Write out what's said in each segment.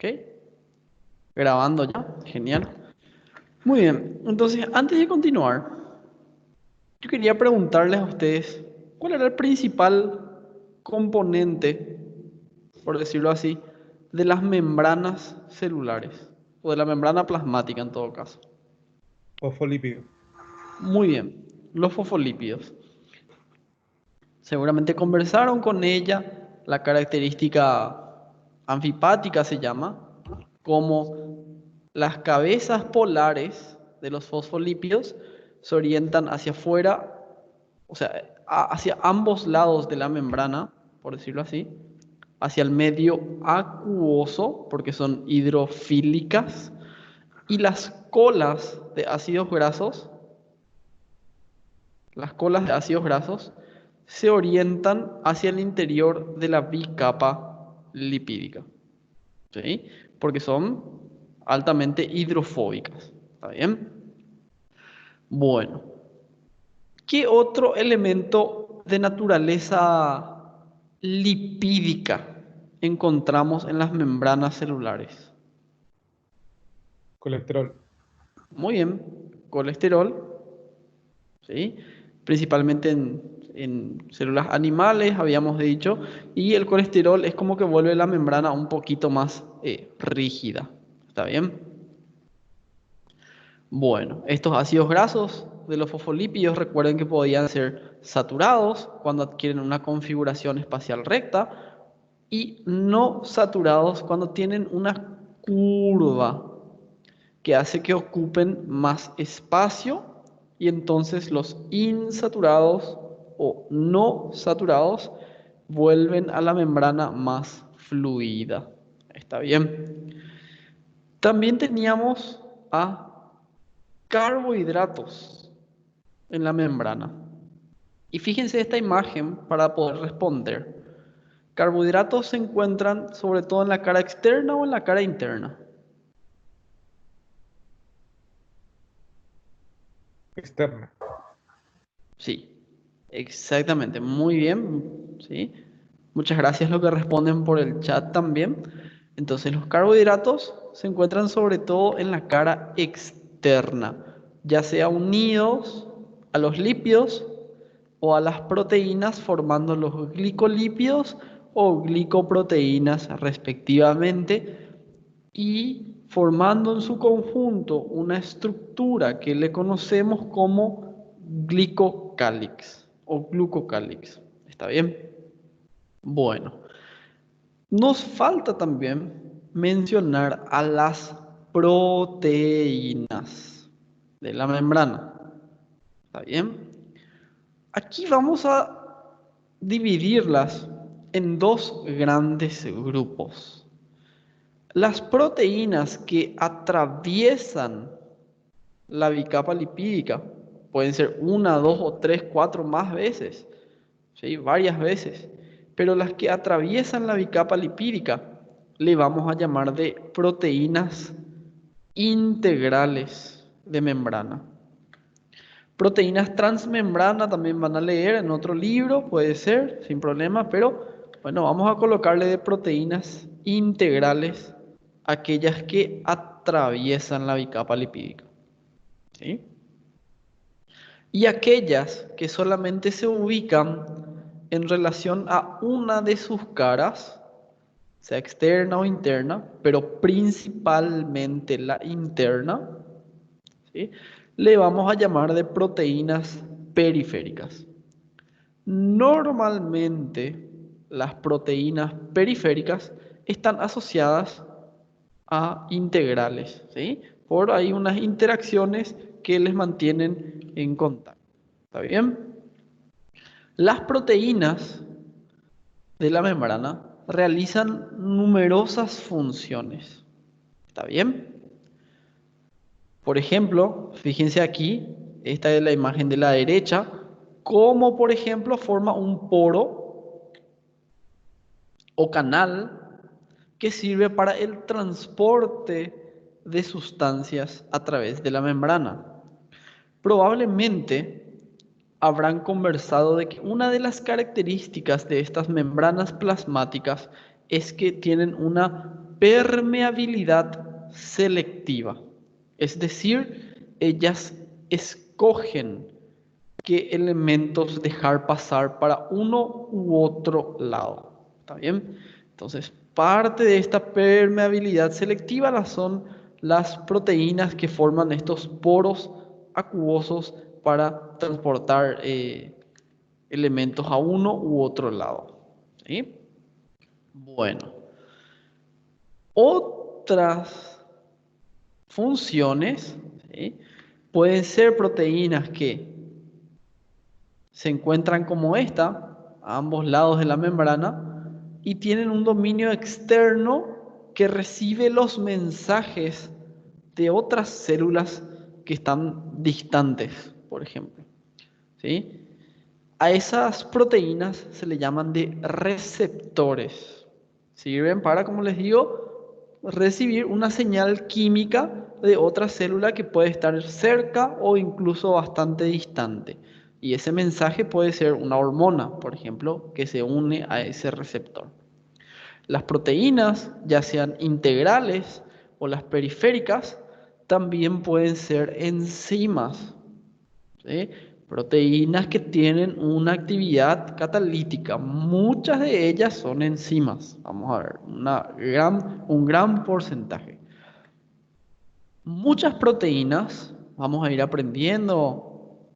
¿Ok? Grabando ya. Genial. Muy bien. Entonces, antes de continuar, yo quería preguntarles a ustedes, ¿cuál era el principal componente, por decirlo así, de las membranas celulares? O de la membrana plasmática en todo caso. Fosfolípido. Muy bien. Los fosfolípidos. Seguramente conversaron con ella, la característica anfipática se llama, como las cabezas polares de los fosfolípidos se orientan hacia afuera, o sea, hacia ambos lados de la membrana, por decirlo así, hacia el medio acuoso, porque son hidrofílicas, y las colas de ácidos grasos se orientan hacia el interior de la bicapa lipídica, ¿sí? Porque son altamente hidrofóbicas. ¿Está bien? Bueno, ¿qué otro elemento de naturaleza lipídica encontramos en las membranas celulares? Colesterol. Muy bien, colesterol, ¿sí? Principalmente en células animales, habíamos dicho, y el colesterol es como que vuelve la membrana un poquito más rígida. ¿Está bien? Bueno, estos ácidos grasos de los fosfolípidos recuerden que podían ser saturados cuando adquieren una configuración espacial recta y no saturados cuando tienen una curva que hace que ocupen más espacio y entonces los insaturados o no saturados vuelven a la membrana más fluida. ¿Está bien? También teníamos a carbohidratos en la membrana. Y fíjense esta imagen para poder responder. ¿Carbohidratos se encuentran sobre todo en la cara externa o en la cara interna? Externa. Sí, exactamente, muy bien, ¿sí? Muchas gracias lo que responden por el chat también. Entonces, los carbohidratos se encuentran sobre todo en la cara externa, ya sea unidos a los lípidos o a las proteínas formando los glicolípidos o glicoproteínas respectivamente y formando en su conjunto una estructura que le conocemos como glicocálix o glucocálix. ¿Está bien? Bueno, nos falta también mencionar a las proteínas de la membrana. ¿Está bien? Aquí vamos a dividirlas en dos grandes grupos. Las proteínas que atraviesan la bicapa lipídica pueden ser una, dos o tres, cuatro más veces, ¿sí? Varias veces. Pero las que atraviesan la bicapa lipídica le vamos a llamar de proteínas integrales de membrana. Proteínas transmembrana también van a leer en otro libro, puede ser, sin problema, pero bueno, vamos a colocarle de proteínas integrales aquellas que atraviesan la bicapa lipídica, ¿sí? Y aquellas que solamente se ubican en relación a una de sus caras, sea externa o interna, pero principalmente la interna, ¿sí? Le vamos a llamar de proteínas periféricas. Normalmente las proteínas periféricas están asociadas a integrales, ¿sí? Por ahí unas interacciones que les mantienen en contacto. ¿Está bien? Las proteínas de la membrana realizan numerosas funciones. ¿Está bien? Por ejemplo, fíjense aquí, esta es la imagen de la derecha, cómo por ejemplo forma un poro o canal que sirve para el transporte de sustancias a través de la membrana. Probablemente habrán conversado de que una de las características de estas membranas plasmáticas es que tienen una permeabilidad selectiva. Es decir, ellas escogen qué elementos dejar pasar para uno u otro lado. ¿Está bien? Entonces, parte de esta permeabilidad selectiva son las proteínas que forman estos poros acuosos para transportar elementos a uno u otro lado. ¿Sí? Bueno, otras funciones, ¿sí?, pueden ser proteínas que se encuentran como esta, a ambos lados de la membrana, y tienen un dominio externo que recibe los mensajes de otras células que están distantes, por ejemplo. ¿Sí? A esas proteínas se le llaman de receptores. Sirven para, como les digo, recibir una señal química de otra célula que puede estar cerca o incluso bastante distante. Y ese mensaje puede ser una hormona, por ejemplo, que se une a ese receptor. Las proteínas, ya sean integrales o las periféricas, también pueden ser enzimas, ¿sí? Proteínas que tienen una actividad catalítica. Muchas de ellas son enzimas. Vamos a ver, un gran porcentaje. Muchas proteínas, vamos a ir aprendiendo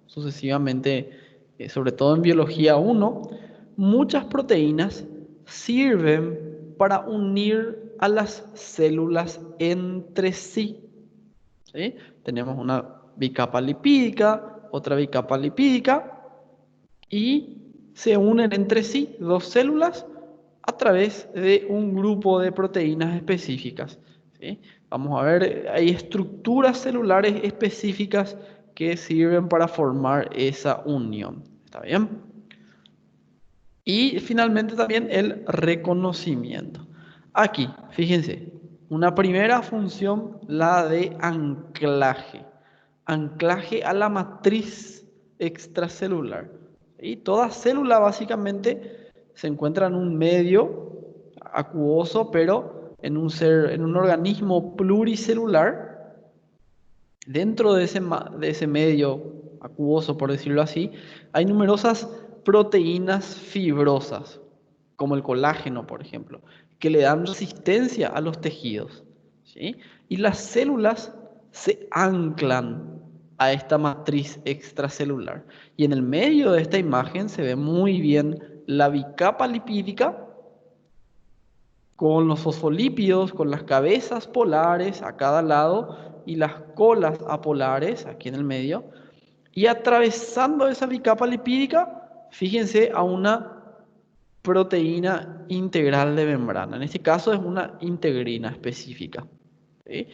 sucesivamente, sobre todo en biología 1, muchas proteínas sirven para unir a las células entre sí. ¿Sí? Tenemos una bicapa lipídica, otra bicapa lipídica, y se unen entre sí dos células a través de un grupo de proteínas específicas. ¿Sí? Vamos a ver, hay estructuras celulares específicas que sirven para formar esa unión. ¿Está bien? Y finalmente también el reconocimiento. Aquí, fíjense, una primera función, la de anclaje. Anclaje a la matriz extracelular. Y toda célula básicamente se encuentra en un medio acuoso, pero en un organismo pluricelular. Dentro de ese medio acuoso, por decirlo así, hay numerosas proteínas fibrosas, como el colágeno, por ejemplo, que le dan resistencia a los tejidos, ¿sí? Y las células se anclan a esta matriz extracelular. Y en el medio de esta imagen se ve muy bien la bicapa lipídica con los fosfolípidos, con las cabezas polares a cada lado y las colas apolares aquí en el medio. Y atravesando esa bicapa lipídica, fíjense a una proteína integral de membrana. En este caso es una integrina específica. ¿Sí?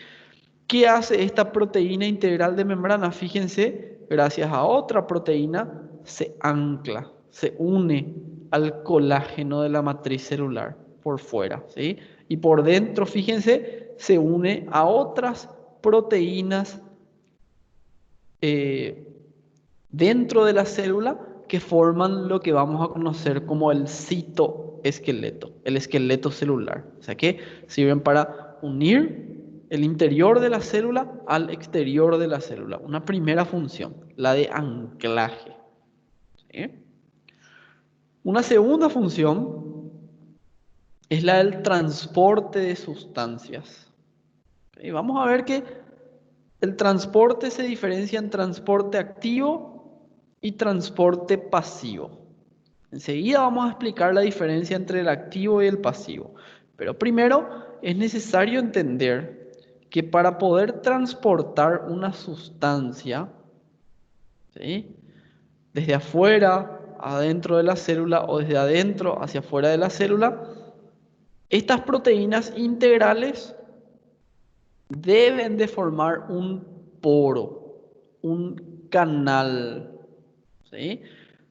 ¿Qué hace esta proteína integral de membrana? Fíjense, gracias a otra proteína se ancla, se une al colágeno de la matriz celular por fuera, ¿sí? Y por dentro, fíjense, se une a otras proteínas eh, dentro de la célula que forman lo que vamos a conocer como el citoesqueleto, el esqueleto celular. O sea que sirven para unir el interior de la célula al exterior de la célula. Una primera función, la de anclaje. ¿Sí? Una segunda función es la del transporte de sustancias. ¿Sí? Vamos a ver que el transporte se diferencia en transporte activo y transporte pasivo. Enseguida vamos a explicar la diferencia entre el activo y el pasivo. Pero primero es necesario entender que para poder transportar una sustancia, ¿sí?, desde afuera adentro de la célula o desde adentro hacia afuera de la célula, estas proteínas integrales deben de formar un poro, un canal, ¿sí?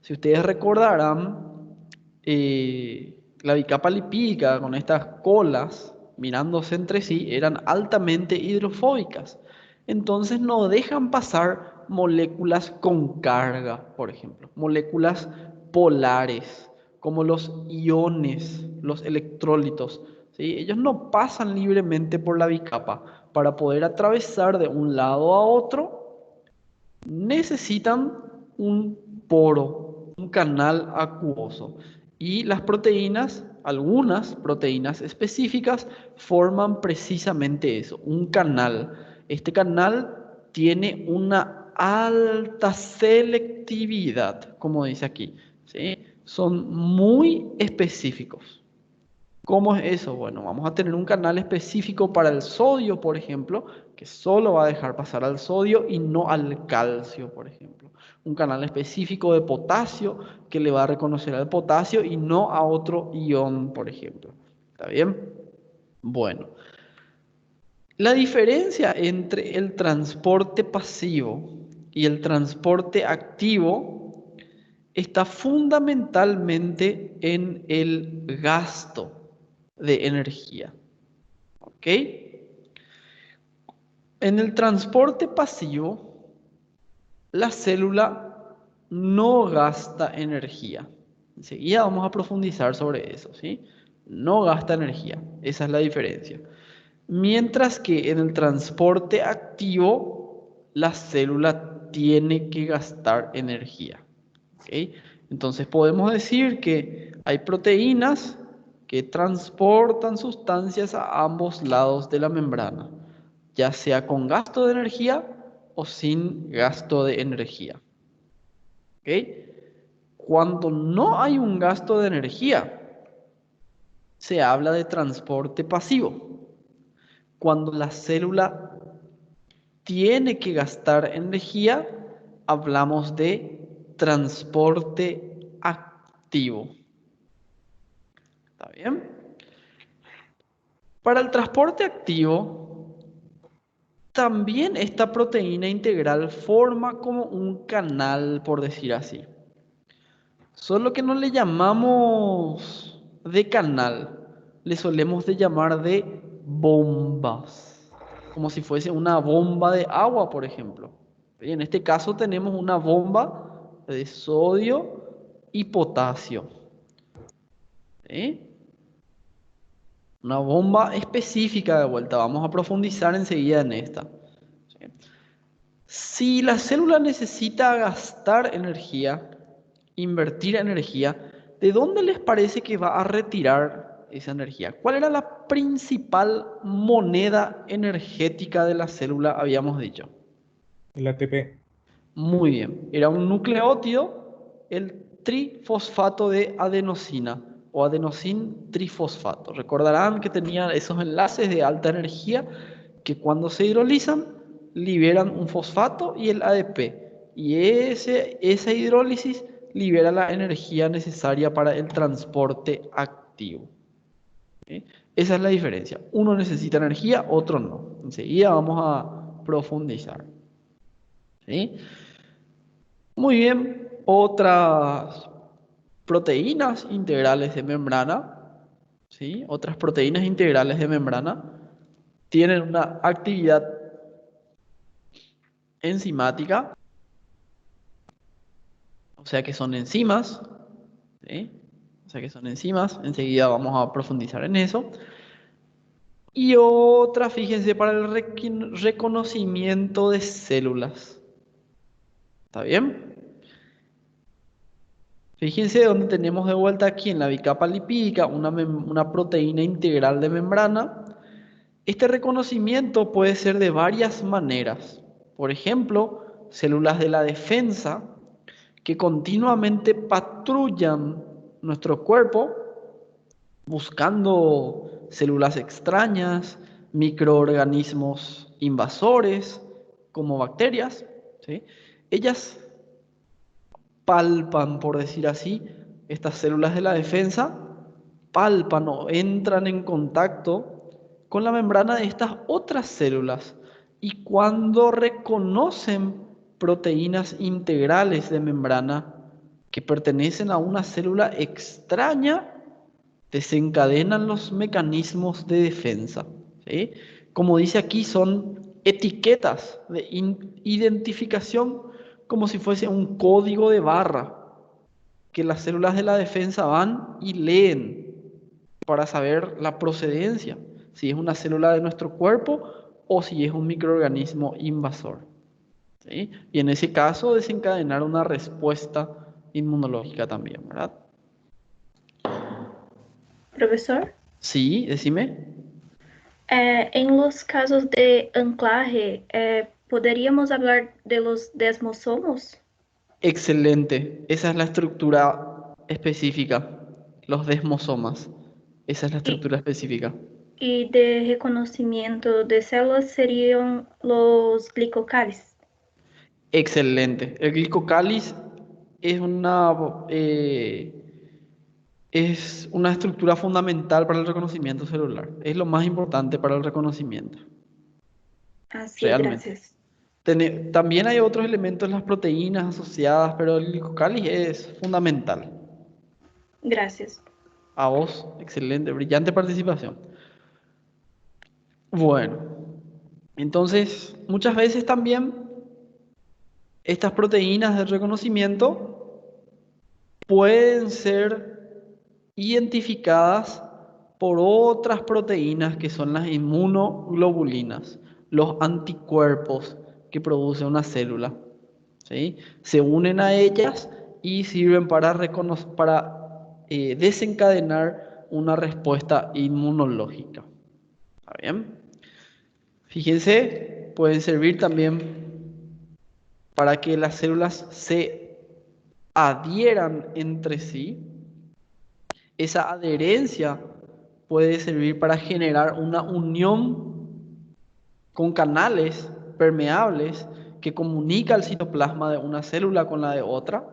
Si ustedes recordarán, la bicapa lipídica con estas colas mirándose entre sí eran altamente hidrofóbicas. Entonces no dejan pasar moléculas con carga, por ejemplo, moléculas polares como los iones, los electrolitos, ¿sí? Ellos no pasan libremente por la bicapa. Para poder atravesar de un lado a otro, necesitan un poro, un canal acuoso. Y las proteínas, algunas proteínas específicas, forman precisamente eso, un canal. Este canal tiene una alta selectividad, como dice aquí, ¿sí? Son muy específicos. ¿Cómo es eso? Bueno, vamos a tener un canal específico para el sodio, por ejemplo, que solo va a dejar pasar al sodio y no al calcio, por ejemplo. Un canal específico de potasio que le va a reconocer al potasio y no a otro ion, por ejemplo. ¿Está bien? Bueno, la diferencia entre el transporte pasivo y el transporte activo está fundamentalmente en el gasto de energía. ¿Ok? En el transporte pasivo, la célula no gasta energía. Enseguida vamos a profundizar sobre eso, ¿sí? No gasta energía. Esa es la diferencia. Mientras que en el transporte activo, la célula tiene que gastar energía. ¿Ok? Entonces podemos decir que hay proteínas que transportan sustancias a ambos lados de la membrana, ya sea con gasto de energía o sin gasto de energía. ¿Ok? Cuando no hay un gasto de energía, se habla de transporte pasivo. Cuando la célula tiene que gastar energía, hablamos de transporte activo. ¿Está bien? Para el transporte activo, también esta proteína integral forma como un canal, por decir así. Solo que no le llamamos de canal, le solemos de llamar de bombas, como si fuese una bomba de agua, por ejemplo. Y en este caso tenemos una bomba de sodio y potasio. ¿Sí? Una bomba específica de vuelta. Vamos a profundizar enseguida en esta. ¿Sí? Si la célula necesita gastar energía, invertir energía, ¿de dónde les parece que va a retirar esa energía? ¿Cuál era la principal moneda energética de la célula, habíamos dicho? El ATP. Muy bien, era un nucleótido, el trifosfato de adenosina o adenosin trifosfato. Recordarán que tenía esos enlaces de alta energía que cuando se hidrolizan liberan un fosfato y el ADP. Y esa hidrólisis libera la energía necesaria para el transporte activo. ¿Sí? Esa es la diferencia. Uno necesita energía, otro no. Enseguida vamos a profundizar. ¿Sí? Muy bien, otras proteínas integrales de membrana, ¿sí? Otras proteínas integrales de membrana tienen una actividad enzimática, o sea que son enzimas, ¿sí? O sea que son enzimas, enseguida vamos a profundizar en eso. Y otra, fíjense, para el reconocimiento de células. ¿Está bien? Fíjense donde tenemos de vuelta aquí en la bicapa lipídica una proteína integral de membrana. Este reconocimiento puede ser de varias maneras. Por ejemplo, células de la defensa que continuamente patrullan nuestro cuerpo buscando células extrañas, microorganismos invasores como bacterias, ¿sí? Ellas palpan, por decir así, estas células de la defensa, palpan o entran en contacto con la membrana de estas otras células. Y cuando reconocen proteínas integrales de membrana que pertenecen a una célula extraña, desencadenan los mecanismos de defensa. ¿Sí? Como dice aquí, son etiquetas de identificación como si fuese un código de barra. que las células de la defensa van y leen para saber la procedencia, si es una célula de nuestro cuerpo o si es un microorganismo invasor. ¿Sí? Y en ese caso desencadenar una respuesta inmunológica también, ¿verdad? Profesor, Sí, decime. en los casos de anclaje, ¿podríamos hablar de los desmosomos Excelente. Esa es la estructura específica. Los desmosomas. Esa es la y, estructura específica. y de reconocimiento de células serían los glicocálices? Excelente. El glicocáliz es es una estructura fundamental para el reconocimiento celular. Es lo más importante para el reconocimiento, Así, realmente. gracias. También hay otros elementos, las proteínas asociadas, pero el glicocáliz es fundamental. Gracias. A vos, excelente, brillante participación. Bueno, entonces muchas veces también estas proteínas de reconocimiento pueden ser identificadas por otras proteínas que son las inmunoglobulinas, los anticuerpos que produce una célula. ¿Sí? Se unen a ellas y sirven para, desencadenar una respuesta inmunológica. ¿Está bien? Fíjense, pueden servir también para que las células se adhieran entre sí. Esa adherencia puede servir para generar una unión con canales permeables que comunica el citoplasma de una célula con la de otra.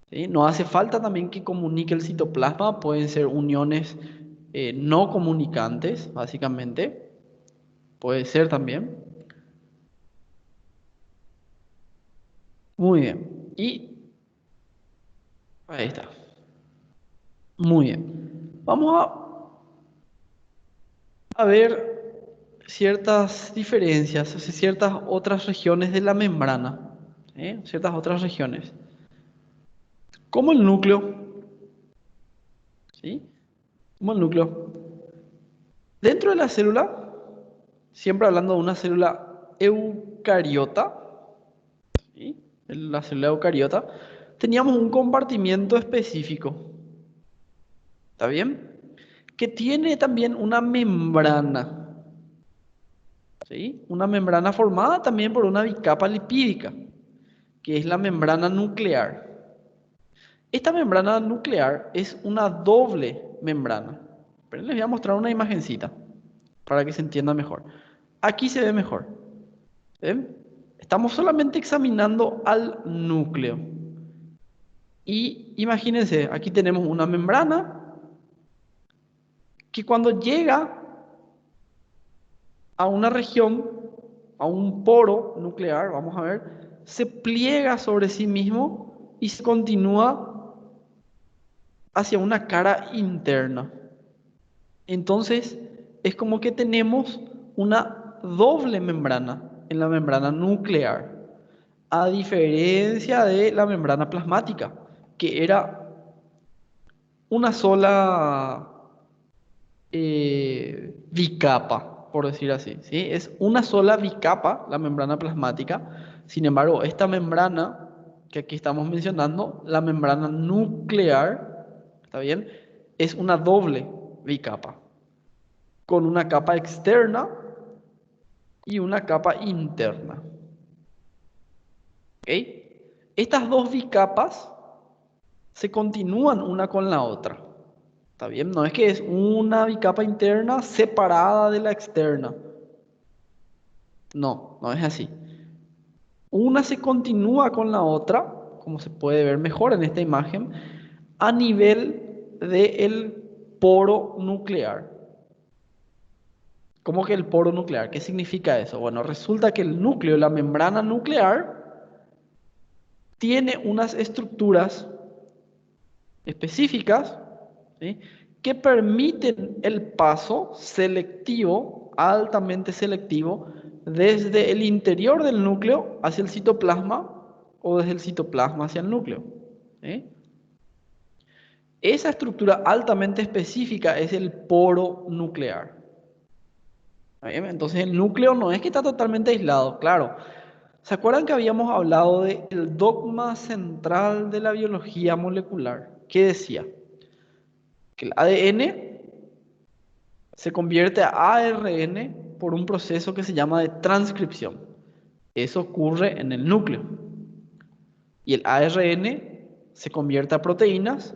¿Sí? No hace falta también que comunique el citoplasma, pueden ser uniones no comunicantes, básicamente. Puede ser también. Muy bien. Y ahí está. Muy bien. Vamos a ver ciertas diferencias, o sea, ciertas otras regiones de la membrana. ¿Sí? Ciertas otras regiones. Como el núcleo. ¿Sí? Como el núcleo. Dentro de la célula, siempre hablando de una célula eucariota, ¿sí? La célula eucariota, teníamos un compartimiento específico, ¿está bien? Que tiene también una membrana, ¿sí? Una membrana formada también por una bicapa lipídica, que es la membrana nuclear. Esta membrana nuclear es una doble membrana. Pero les voy a mostrar una imagencita para que se entienda mejor. Aquí se ve mejor. ¿Ven? Estamos solamente examinando al núcleo. Y imagínense, aquí tenemos una membrana que cuando llega a una región, a un poro nuclear, vamos a ver, se pliega sobre sí mismo y se continúa hacia una cara interna. Entonces, es como que tenemos una doble membrana en la membrana nuclear, a diferencia de la membrana plasmática, que era una sola bicapa, por decir así, ¿sí? Es una sola bicapa la membrana plasmática. Sin embargo, esta membrana que aquí estamos mencionando, la membrana nuclear, ¿está bien? Es una doble bicapa, con una capa externa y una capa interna. ¿Ok? Estas dos bicapas se continúan una con la otra. ¿Está bien? No es que es una bicapa interna separada de la externa. No, no es así. Una se continúa con la otra, como se puede ver mejor en esta imagen, a nivel del poro nuclear. ¿Cómo que el poro nuclear? ¿Qué significa eso? Bueno, resulta que el núcleo, la membrana nuclear, tiene unas estructuras específicas, ¿sí? Que permiten el paso selectivo, altamente selectivo, desde el interior del núcleo hacia el citoplasma o desde el citoplasma hacia el núcleo. ¿sí? Esa estructura altamente específica es el poro nuclear. ¿Está bien? Entonces el núcleo no es que está totalmente aislado, claro. ¿Se acuerdan que habíamos hablado del dogma central de la biología molecular? ¿Qué decía? Que el ADN se convierte a ARN por un proceso que se llama de transcripción. Eso ocurre en el núcleo. Y el ARN se convierte a proteínas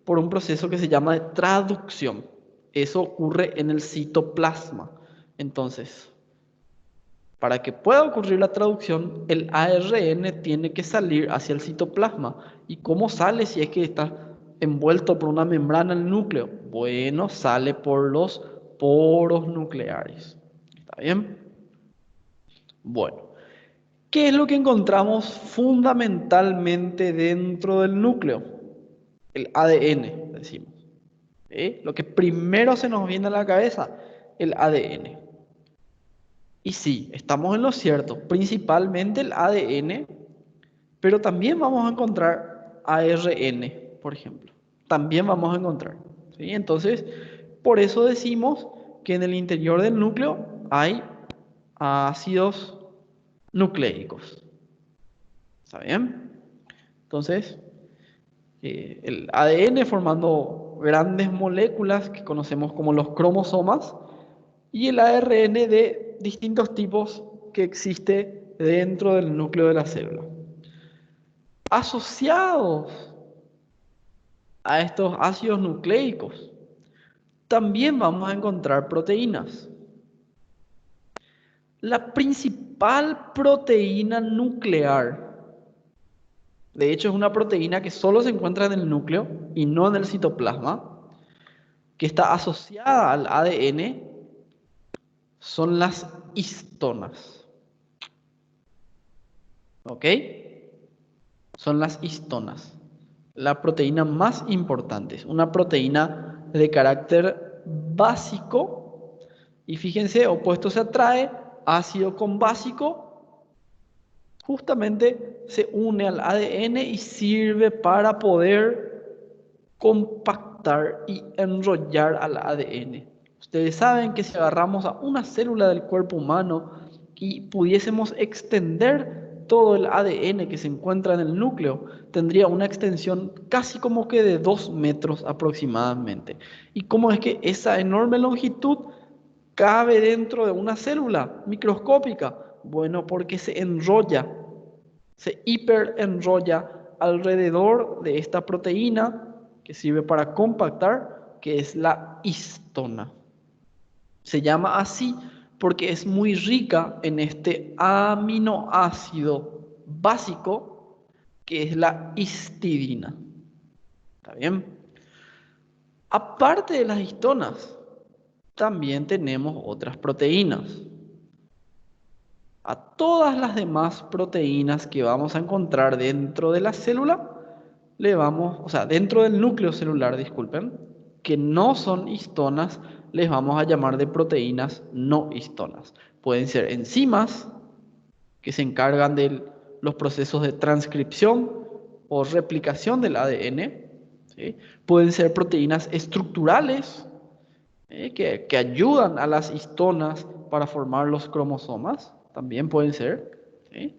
por un proceso que se llama de traducción. Eso ocurre en el citoplasma. Entonces, para que pueda ocurrir la traducción, el ARN tiene que salir hacia el citoplasma. ¿Y cómo sale si es que está envuelto por una membrana el núcleo? Bueno, sale por los poros nucleares. ¿Está bien? Bueno, ¿qué es lo que encontramos fundamentalmente dentro del núcleo? El ADN, decimos. ¿Sí? Lo que primero se nos viene a la cabeza, el ADN. Y sí, estamos en lo cierto, principalmente el ADN, pero también vamos a encontrar ARN, por ejemplo. También vamos a encontrar. ¿Sí? Entonces, por eso decimos que en el interior del núcleo hay ácidos nucleicos. ¿Está bien? Entonces, el ADN formando grandes moléculas que conocemos como los cromosomas y el ARN de distintos tipos que existe dentro del núcleo de la célula. Asociados a estos ácidos nucleicos, también vamos a encontrar proteínas. La principal proteína nuclear, de hecho es una proteína que solo se encuentra en el núcleo y no en el citoplasma, que está asociada al ADN, son las histonas. ¿Ok? Son las histonas. La proteína más importante. Es una proteína de carácter básico. Y fíjense, opuesto se atrae, ácido con básico, justamente se une al ADN y sirve para poder compactar y enrollar al ADN. Ustedes saben que si agarramos a una célula del cuerpo humano y pudiésemos extender todo el ADN que se encuentra en el núcleo, tendría una extensión casi como que de 2 metros aproximadamente. ¿Y cómo es que esa enorme longitud cabe dentro de una célula microscópica? Bueno, porque se enrolla, se hiperenrolla alrededor de esta proteína que sirve para compactar, que es la histona. Se llama así porque es muy rica en este aminoácido básico que es la histidina. ¿Está bien? Aparte de las histonas, también tenemos otras proteínas. A todas las demás proteínas que vamos a encontrar dentro de la célula, dentro del núcleo celular, disculpen, que no son histonas, les vamos a llamar de proteínas no histonas. Pueden ser enzimas, que se encargan de los procesos de transcripción o replicación del ADN. ¿Sí? Pueden ser proteínas estructurales, que ayudan a las histonas para formar los cromosomas, también pueden ser. ¿Sí?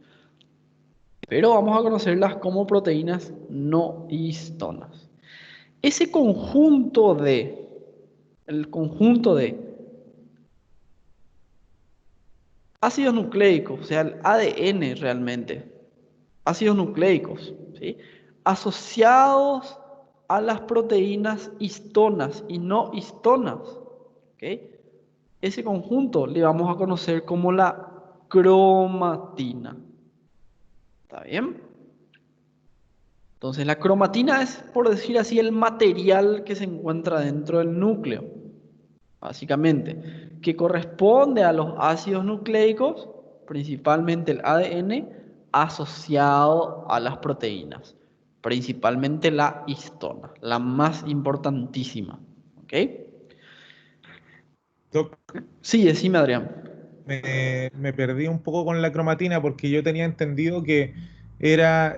Pero vamos a conocerlas como proteínas no histonas. Ese conjunto el conjunto de ácidos nucleicos, o sea, el ADN realmente, ácidos nucleicos, ¿sí? Asociados a las proteínas histonas y no histonas, ¿ok? Ese conjunto le vamos a conocer como la cromatina. ¿Está bien? Entonces la cromatina es, por decir así, el material que se encuentra dentro del núcleo, básicamente, que corresponde a los ácidos nucleicos, principalmente el ADN, asociado a las proteínas, principalmente la histona, la más importantísima. ¿Ok? Doc, Sí, decime, Adrián. me perdí un poco con la cromatina porque yo tenía entendido que era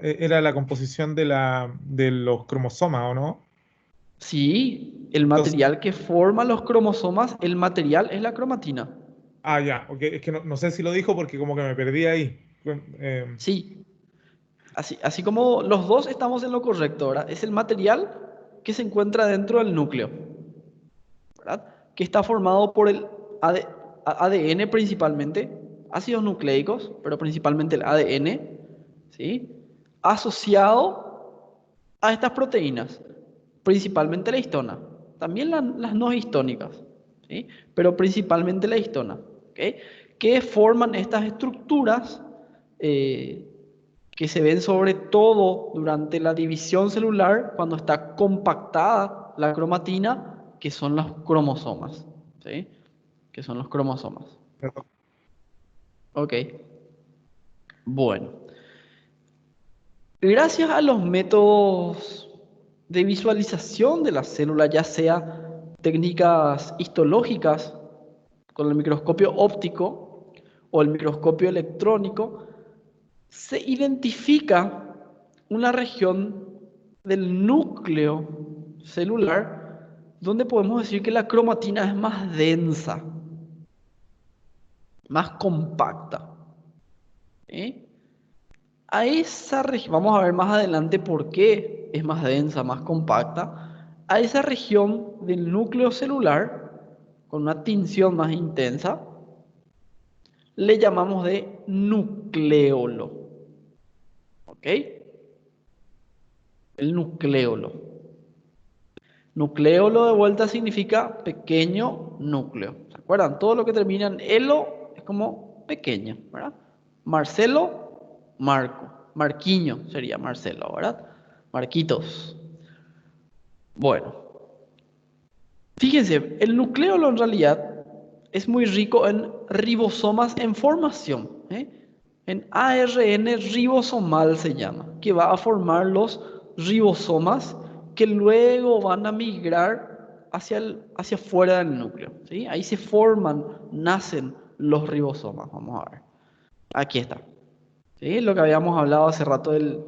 era la composición de los cromosomas, ¿o no? Sí, el Entonces, material que forma los cromosomas, el material es la cromatina. ya, ok, es que no sé si lo dijo porque como que me perdí ahí. Sí, así como los dos estamos en lo correcto, ¿verdad? Es el material que se encuentra dentro del núcleo, ¿verdad? Que está formado por el AD ADN principalmente, ácidos nucleicos, pero principalmente el ADN, ¿sí? Asociado a estas proteínas, principalmente la histona, también las no histónicas, ¿sí? Pero principalmente la histona, ¿ok? Que forman estas estructuras eh, que se ven sobre todo durante la división celular cuando está compactada la cromatina, que son los cromosomas, ¿sí? Que son los cromosomas. Perdón. Ok, bueno. Gracias a los métodos de visualización de la célula, ya sea técnicas histológicas con el microscopio óptico o el microscopio electrónico, se identifica una región del núcleo celular donde podemos decir que la cromatina es más densa, más compacta. ¿Sí? A esa región, vamos a ver más adelante por qué es más densa, más compacta. A esa región del núcleo celular, con una tinción más intensa, le llamamos de nucleolo. ¿Ok? El nucleolo. Nucleolo de vuelta significa pequeño núcleo. ¿Se acuerdan? Todo lo que termina en elo es como pequeño, ¿verdad? Marcelo, Marco. Marquiño sería Marcelo, ¿verdad? Marquitos. Bueno, fíjense, el nucleolo en realidad es muy rico en ribosomas en formación, ¿eh? En ARN ribosomal se llama, que va a formar los ribosomas que luego van a migrar hacia afuera del núcleo, ¿sí? Ahí se forman, nacen los ribosomas, vamos a ver. Aquí está. ¿Sí? Lo que habíamos hablado hace rato de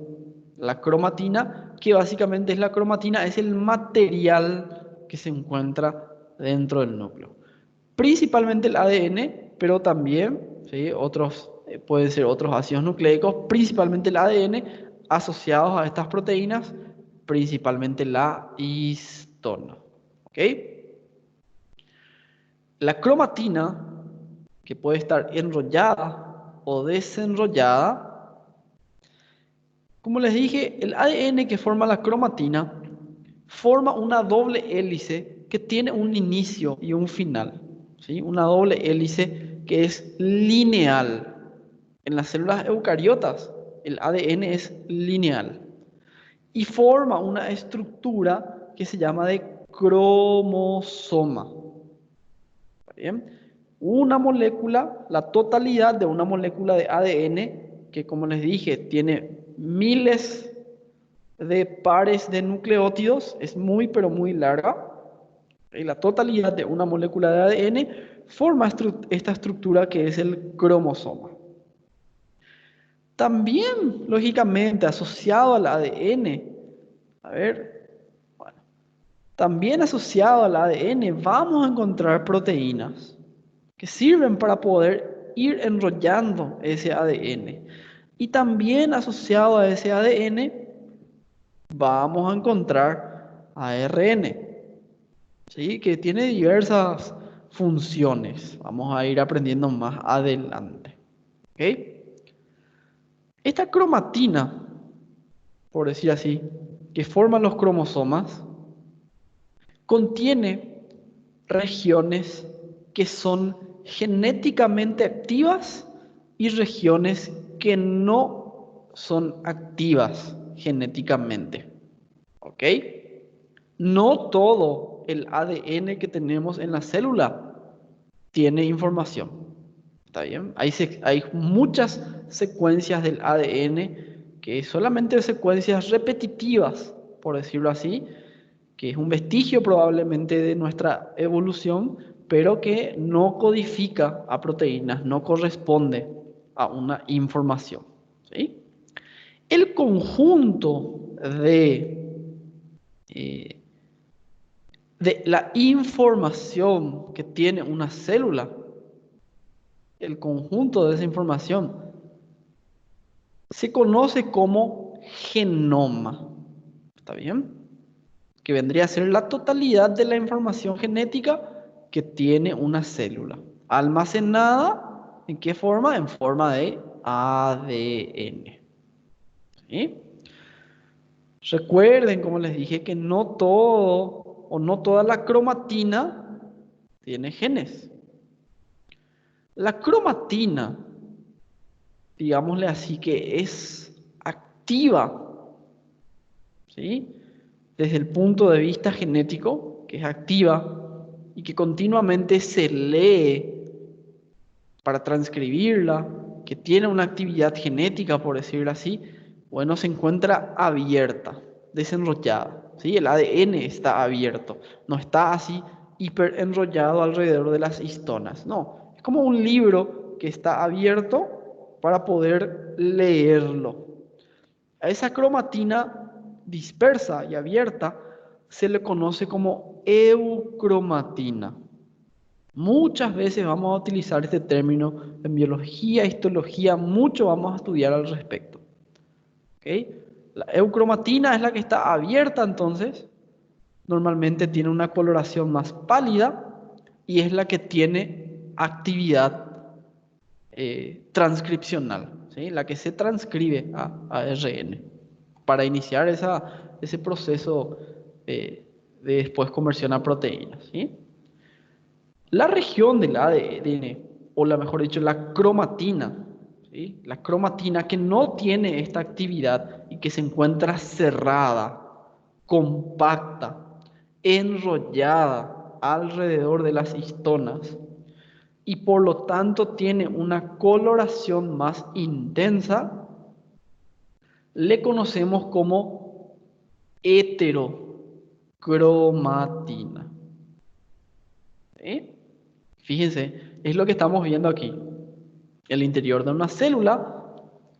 la cromatina, que básicamente es la cromatina, es el material que se encuentra dentro del núcleo. Principalmente el ADN, pero también, ¿sí? Otros, pueden ser otros ácidos nucleicos, principalmente el ADN asociados a estas proteínas, principalmente la histona. ¿Ok? La cromatina, que puede estar enrollada o desenrollada, como les dije, el ADN que forma la cromatina forma una doble hélice que tiene un inicio y un final, ¿sí? Una doble hélice que es lineal. En las células eucariotas, el ADN es lineal y forma una estructura que se llama de cromosoma. ¿Bien? Una molécula, la totalidad de una molécula de ADN, que como les dije, tiene miles de pares de nucleótidos, es muy pero muy larga, y la totalidad de una molécula de ADN forma esta estructura que es el cromosoma. También, lógicamente, asociado al ADN, a ver, bueno, también asociado al ADN vamos a encontrar proteínas que sirven para poder ir enrollando ese ADN. Y también asociado a ese ADN vamos a encontrar ARN, ¿sí? Que tiene diversas funciones. Vamos a ir aprendiendo más adelante. ¿Ok? Esta cromatina, por decir así, que forman los cromosomas, contiene regiones que son genéticamente activas y regiones que no son activas genéticamente. ¿Ok? No todo el ADN que tenemos en la célula tiene información. ¿Está bien? Hay muchas secuencias del ADN que solamente secuencias repetitivas, por decirlo así, que es un vestigio probablemente de nuestra evolución, pero que no codifica a proteínas, no corresponde a una información. ¿Sí? El conjunto eh, de la información que tiene una célula, el conjunto de esa información, se conoce como genoma. ¿Está bien? Que vendría a ser la totalidad de la información genética que tiene una célula. Almacenada, ¿en qué forma? En forma de ADN. ¿Sí? Recuerden, como les dije, que no todo o no toda la cromatina tiene genes. La cromatina, digámosle así, que es activa, ¿sí? Desde el punto de vista genético, que es activa y que continuamente se lee para transcribirla, que tiene una actividad genética, por decirlo así, bueno, se encuentra abierta, desenrollada, ¿sí? El ADN está abierto, no está así hiperenrollado alrededor de las histonas, no, es como un libro que está abierto para poder leerlo. A esa cromatina dispersa y abierta se le conoce como eucromatina. Muchas veces vamos a utilizar este término en biología, histología, mucho vamos a estudiar al respecto. ¿Okay? La eucromatina es la que está abierta entonces, normalmente tiene una coloración más pálida y es la que tiene actividad transcripcional, ¿sí? La que se transcribe a ARN para iniciar ese proceso de después conversión a proteínas, ¿sí? La región del ADN, o la mejor dicho, la cromatina, ¿sí? La cromatina que no tiene esta actividad y que se encuentra cerrada, compacta, enrollada alrededor de las histonas y por lo tanto tiene una coloración más intensa, le conocemos como heterocromatina. ¿Sí? Fíjense, es lo que estamos viendo aquí. El interior de una célula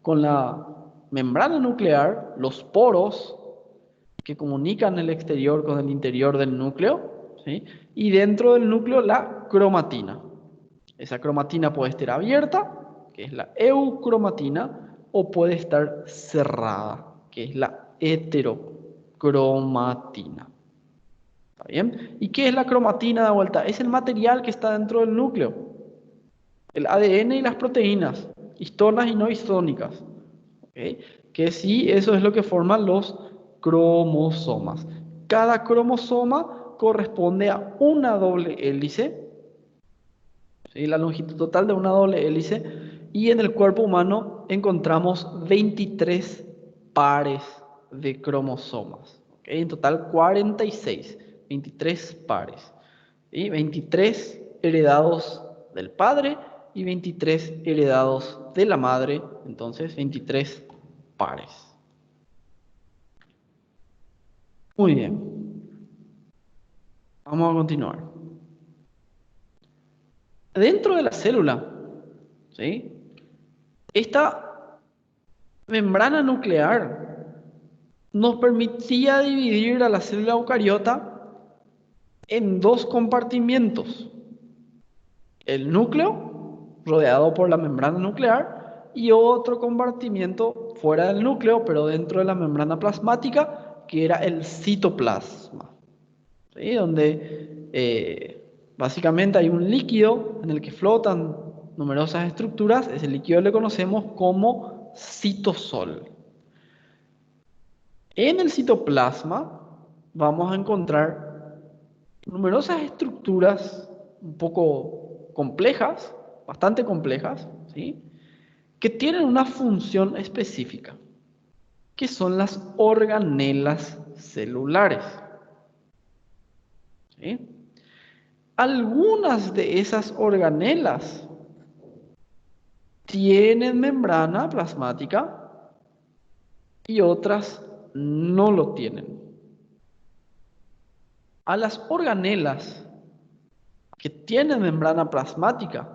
con la membrana nuclear, los poros que comunican el exterior con el interior del núcleo, ¿sí? Y dentro del núcleo la cromatina. Esa cromatina puede estar abierta, que es la eucromatina, o puede estar cerrada, que es la heterocromatina. ¿Está bien? ¿Y qué es la cromatina de vuelta? Es el material que está dentro del núcleo. El ADN y las proteínas, histonas y no histónicas. ¿Okay? Que sí, eso es lo que forman los cromosomas. Cada cromosoma corresponde a una doble hélice, ¿sí? La longitud total de una doble hélice. Y en el cuerpo humano encontramos 23 pares de cromosomas. ¿Okay? En total 46, 23 pares. ¿Sí? 23 heredados del padre y 23 heredados de la madre. Entonces 23 pares. Muy bien. Vamos a continuar. Dentro de la célula, ¿sí? Esta membrana nuclear nos permitía dividir a la célula eucariota en dos compartimientos. El núcleo, rodeado por la membrana nuclear, y otro compartimiento fuera del núcleo, pero dentro de la membrana plasmática, que era el citoplasma, ¿sí? Donde básicamente hay un líquido en el que flotan numerosas estructuras. Ese líquido le conocemos como citosol. En el citoplasma vamos a encontrar numerosas estructuras un poco complejas, bastante complejas, ¿sí? Que tienen una función específica, que son las organelas celulares, ¿sí? Algunas de esas organelas tienen membrana plasmática y otras no lo tienen. A las organelas que tienen membrana plasmática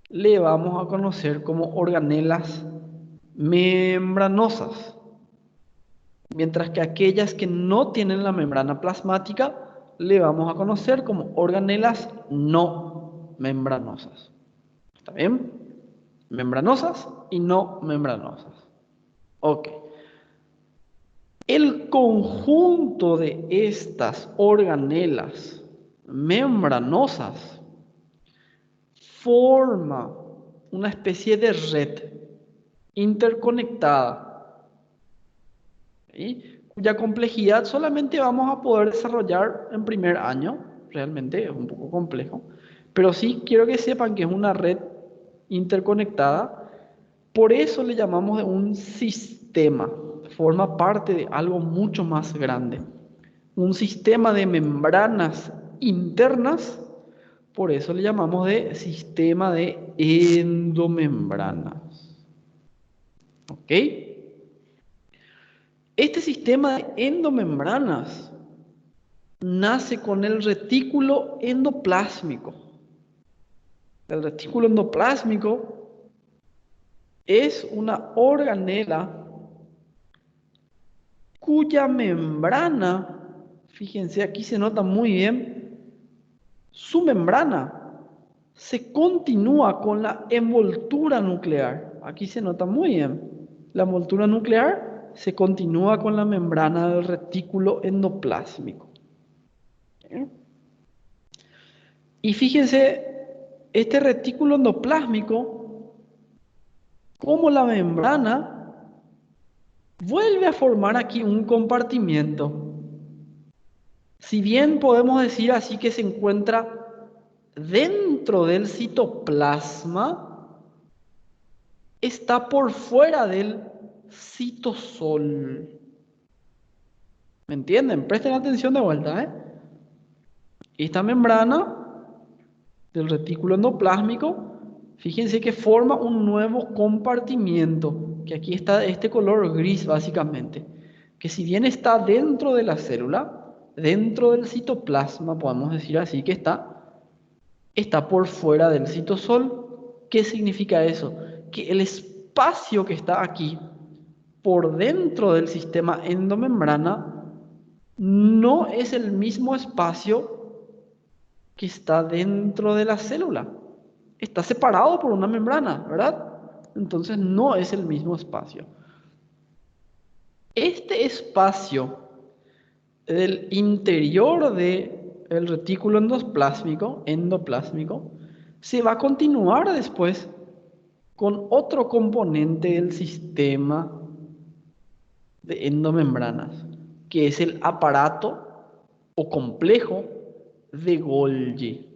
le vamos a conocer como organelas membranosas. mientras que aquellas que no tienen la membrana plasmática le vamos a conocer como organelas no membranosas. ¿Está bien? Membranosas y no membranosas. Ok. El conjunto de estas organelas membranosas forma una especie de red interconectada, ¿sí? Cuya complejidad solamente vamos a poder desarrollar en primer año. Realmente es un poco complejo, pero sí quiero que sepan que es una red interconectada. Por eso le llamamos de un sistema. Forma parte de algo mucho más grande. Un sistema de membranas internas. Por eso le llamamos de sistema de endomembranas. ¿Ok? Este sistema de endomembranas nace con el retículo endoplásmico. El retículo endoplásmico es una organela cuya membrana, fíjense, aquí se nota muy bien, su membrana se continúa con la envoltura nuclear. Aquí se nota muy bien. La envoltura nuclear se continúa con la membrana del retículo endoplásmico. ¿Sí? Y fíjense, este retículo endoplásmico, como la membrana, vuelve a formar aquí un compartimiento. Si bien podemos decir así que se encuentra dentro del citoplasma, está por fuera del citosol. ¿Me entienden? Presten atención de vuelta, ¿eh? Esta membrana del retículo endoplásmico, fíjense que forma un nuevo compartimiento, que aquí está este color gris básicamente, que si bien está dentro de la célula, dentro del citoplasma, podemos decir así que está por fuera del citosol. ¿Qué significa eso? Que el espacio que está aquí, por dentro del sistema endomembrana, no es el mismo espacio que está dentro de la célula. Está separado por una membrana, ¿verdad? Entonces no es el mismo espacio. Este espacio del interior del retículo endoplásmico, se va a continuar después con otro componente del sistema de endomembranas, que es el aparato o complejo de Golgi.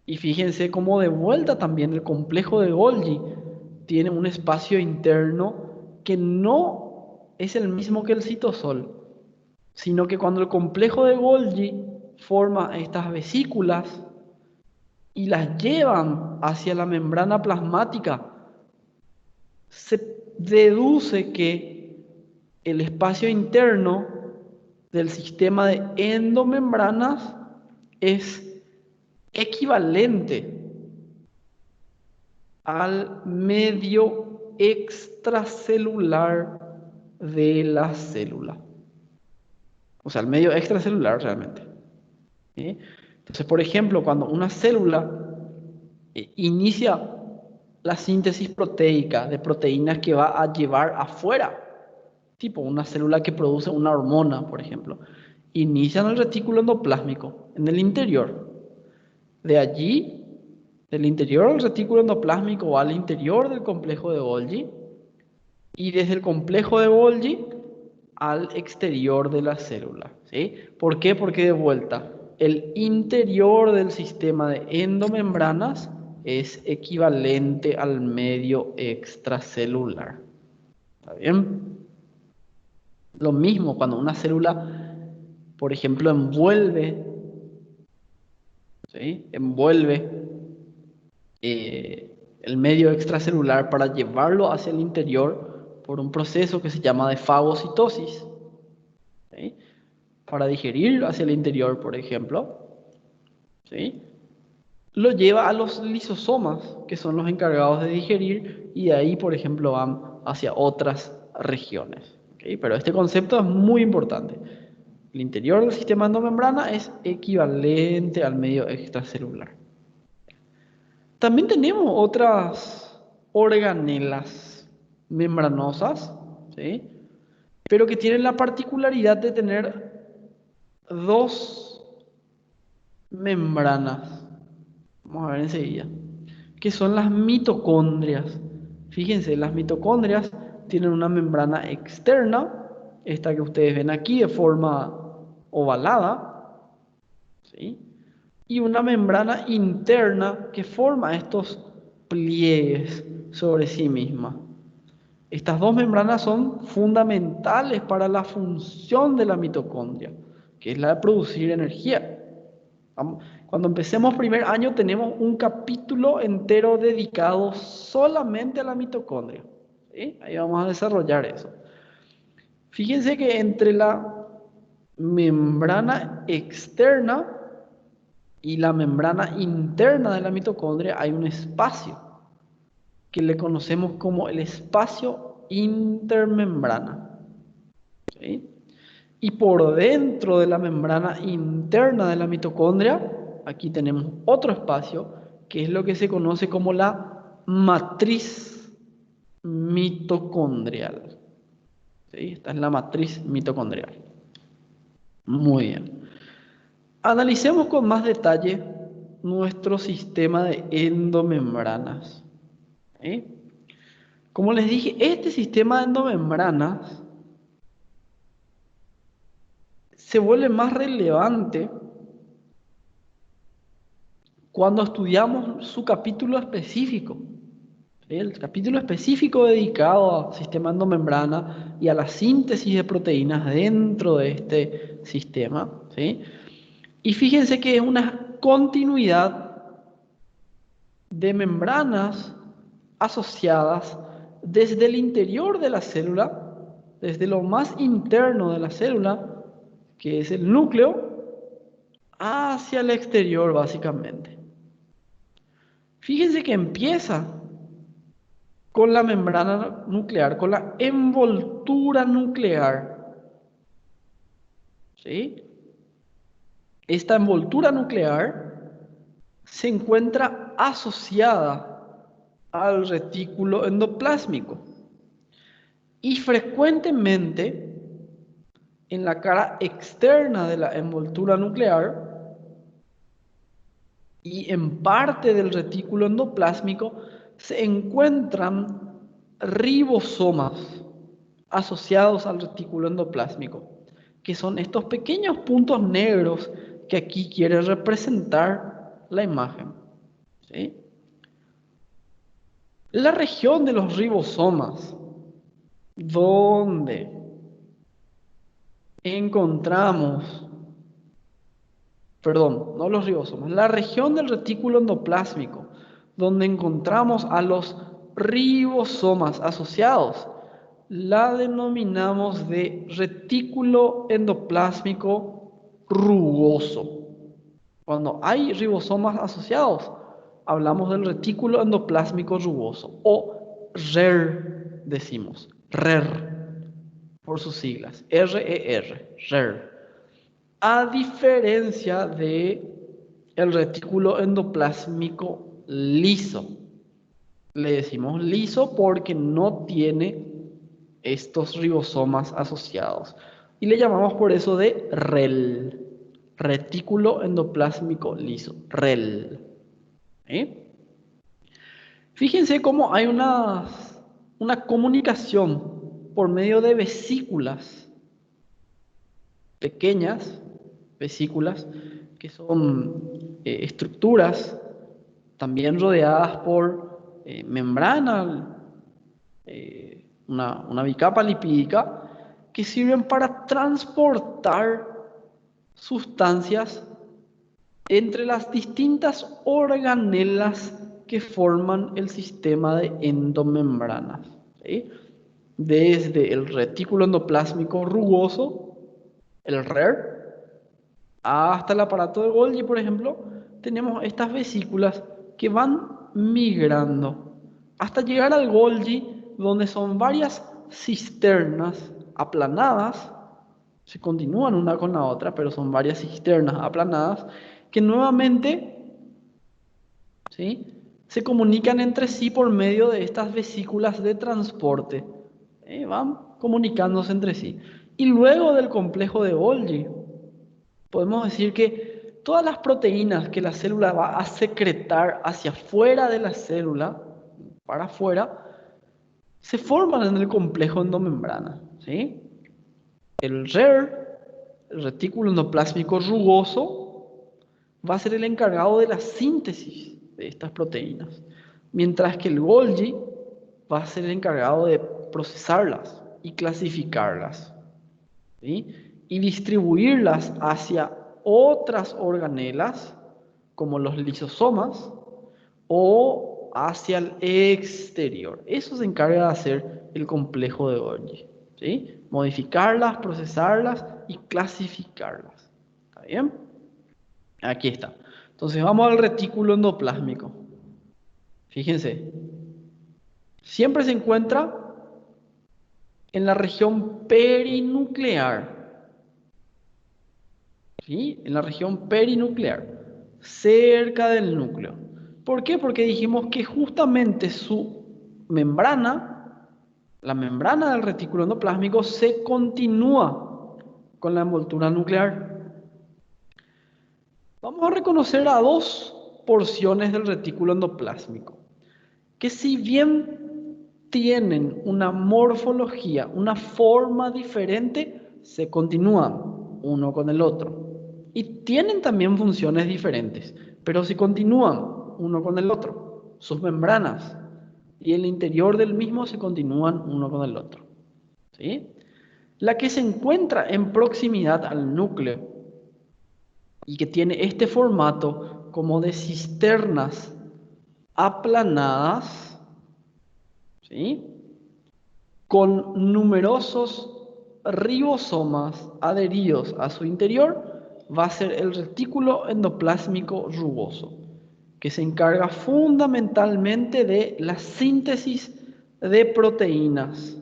Y fíjense cómo de vuelta también el complejo de Golgi tiene un espacio interno que no es el mismo que el citosol, sino que cuando el complejo de Golgi forma estas vesículas y las llevan hacia la membrana plasmática, se deduce que el espacio interno del sistema de endomembranas es equivalente al medio extracelular de la célula. O sea, el medio extracelular realmente. ¿Sí? Entonces, por ejemplo, cuando una célula inicia la síntesis proteica de proteínas que va a llevar afuera, tipo una célula que produce una hormona, por ejemplo, inicia en el retículo endoplásmico, en el interior. De allí, del interior del retículo endoplásmico va al interior del complejo de Golgi, y desde el complejo de Golgi al exterior de la célula. ¿Sí? ¿Por qué? Porque de vuelta, el interior del sistema de endomembranas es equivalente al medio extracelular. ¿Está bien? Lo mismo cuando una célula, por ejemplo, envuelve, ¿sí? Envuelve el medio extracelular para llevarlo hacia el interior por un proceso que se llama de fagocitosis, ¿sí? Para digerir hacia el interior, por ejemplo, ¿sí? Lo lleva a los lisosomas, que son los encargados de digerir, y de ahí, por ejemplo, van hacia otras regiones. ¿ok? Pero este concepto es muy importante. El interior del sistema endomembrana es equivalente al medio extracelular. También tenemos otras organelas membranosas, ¿sí? Pero que tienen la particularidad de tener dos membranas. Vamos a ver enseguida. Que son las mitocondrias. Fíjense, las mitocondrias tienen una membrana externa, esta que ustedes ven aquí de forma ovalada, ¿sí? Y una membrana interna que forma estos pliegues sobre sí misma. Estas dos membranas son fundamentales para la función de la mitocondria, que es la de producir energía. Cuando empecemos primer año tenemos un capítulo entero dedicado solamente a la mitocondria, ¿sí? Ahí vamos a desarrollar eso. Fíjense que entre la membrana externa y la membrana interna de la mitocondria hay un espacio que le conocemos como el espacio intermembrana, ¿sí? Y por dentro de la membrana interna de la mitocondria, aquí tenemos otro espacio, que es lo que se conoce como la matriz mitocondrial, ¿sí? Esta es la matriz mitocondrial. Muy bien. Analicemos con más detalle nuestro sistema de endomembranas, ¿sí? Como les dije, este sistema de endomembranas se vuelve más relevante cuando estudiamos su capítulo específico. ¿Sí? El capítulo específico dedicado al sistema endomembrana y a la síntesis de proteínas dentro de este sistema, ¿sí? Y fíjense que es una continuidad de membranas asociadas desde el interior de la célula, desde lo más interno de la célula, que es el núcleo, hacia el exterior básicamente. Fíjense que empieza con la membrana nuclear, con la envoltura nuclear, ¿sí? Esta envoltura nuclear se encuentra asociada al retículo endoplásmico y frecuentemente en la cara externa de la envoltura nuclear y en parte del retículo endoplásmico se encuentran ribosomas asociados al retículo endoplásmico, que son estos pequeños puntos negros que aquí quiere representar la imagen, ¿sí? La región de los ribosomas, donde encontramos, perdón, no los ribosomas, la región del retículo endoplásmico, donde encontramos a los ribosomas asociados, la denominamos de retículo endoplásmico rugoso. Cuando hay ribosomas asociados, hablamos del retículo endoplásmico rugoso, o RER, decimos, RER, por sus siglas, RER, RER. A diferencia de el retículo endoplásmico liso. Le decimos liso porque no tiene estos ribosomas asociados. Y le llamamos por eso de REL, retículo endoplásmico liso, REL. ¿Eh? Fíjense cómo hay una comunicación por medio de vesículas pequeñas, vesículas, que son estructuras también rodeadas por membrana, una bicapa lipídica, que sirven para transportar sustancias entre las distintas organelas que forman el sistema de endomembranas, ¿sí? Desde el retículo endoplásmico rugoso, el RER, hasta el aparato de Golgi, por ejemplo, tenemos estas vesículas que van migrando hasta llegar al Golgi, donde son varias cisternas aplanadas, se continúan una con la otra, pero son varias cisternas aplanadas que nuevamente, ¿sí?, se comunican entre sí por medio de estas vesículas de transporte. Van comunicándose entre sí. Y luego del complejo de Golgi, podemos decir que todas las proteínas que la célula va a secretar hacia afuera de la célula, para afuera, se forman en el complejo endomembrana, ¿sí? El RER, el retículo endoplásmico rugoso, va a ser el encargado de la síntesis de estas proteínas, mientras que el Golgi va a ser el encargado de procesarlas y clasificarlas, ¿sí?, y distribuirlas hacia otras organelas, como los lisosomas, o hacia el exterior. Eso se encarga de hacer el complejo de Golgi, ¿sí? Modificarlas, procesarlas y clasificarlas. ¿Está bien? Aquí está. Entonces vamos al retículo endoplásmico. Fíjense, siempre se encuentra en la región perinuclear, ¿sí? En la región perinuclear, cerca del núcleo. ¿Por qué? Porque dijimos que justamente su membrana, la membrana del retículo endoplásmico, se continúa con la envoltura nuclear. Vamos a reconocer a dos porciones del retículo endoplásmico, que si bien tienen una morfología, una forma diferente, se continúan uno con el otro. Y tienen también funciones diferentes, pero se continúan uno con el otro. Sus membranas y el interior del mismo se continúan uno con el otro, ¿sí? La que se encuentra en proximidad al núcleo y que tiene este formato como de cisternas aplanadas, ¿sí?, con numerosos ribosomas adheridos a su interior, va a ser el retículo endoplásmico rugoso, que se encarga fundamentalmente de la síntesis de proteínas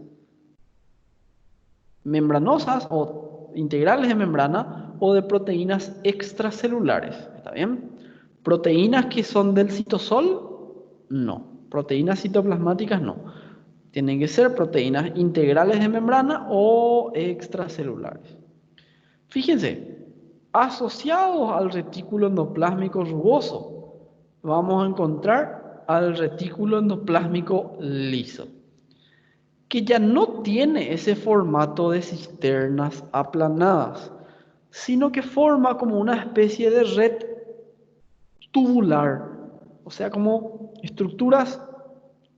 membranosas o integrales de membrana o de proteínas extracelulares. ¿Está bien? Proteínas que son del citosol, no. Proteínas citoplasmáticas, no. Tienen que ser proteínas integrales de membrana o extracelulares. Fíjense, asociados al retículo endoplásmico rugoso, vamos a encontrar al retículo endoplásmico liso, que ya no tiene ese formato de cisternas aplanadas, sino que forma como una especie de red tubular, o sea, como estructuras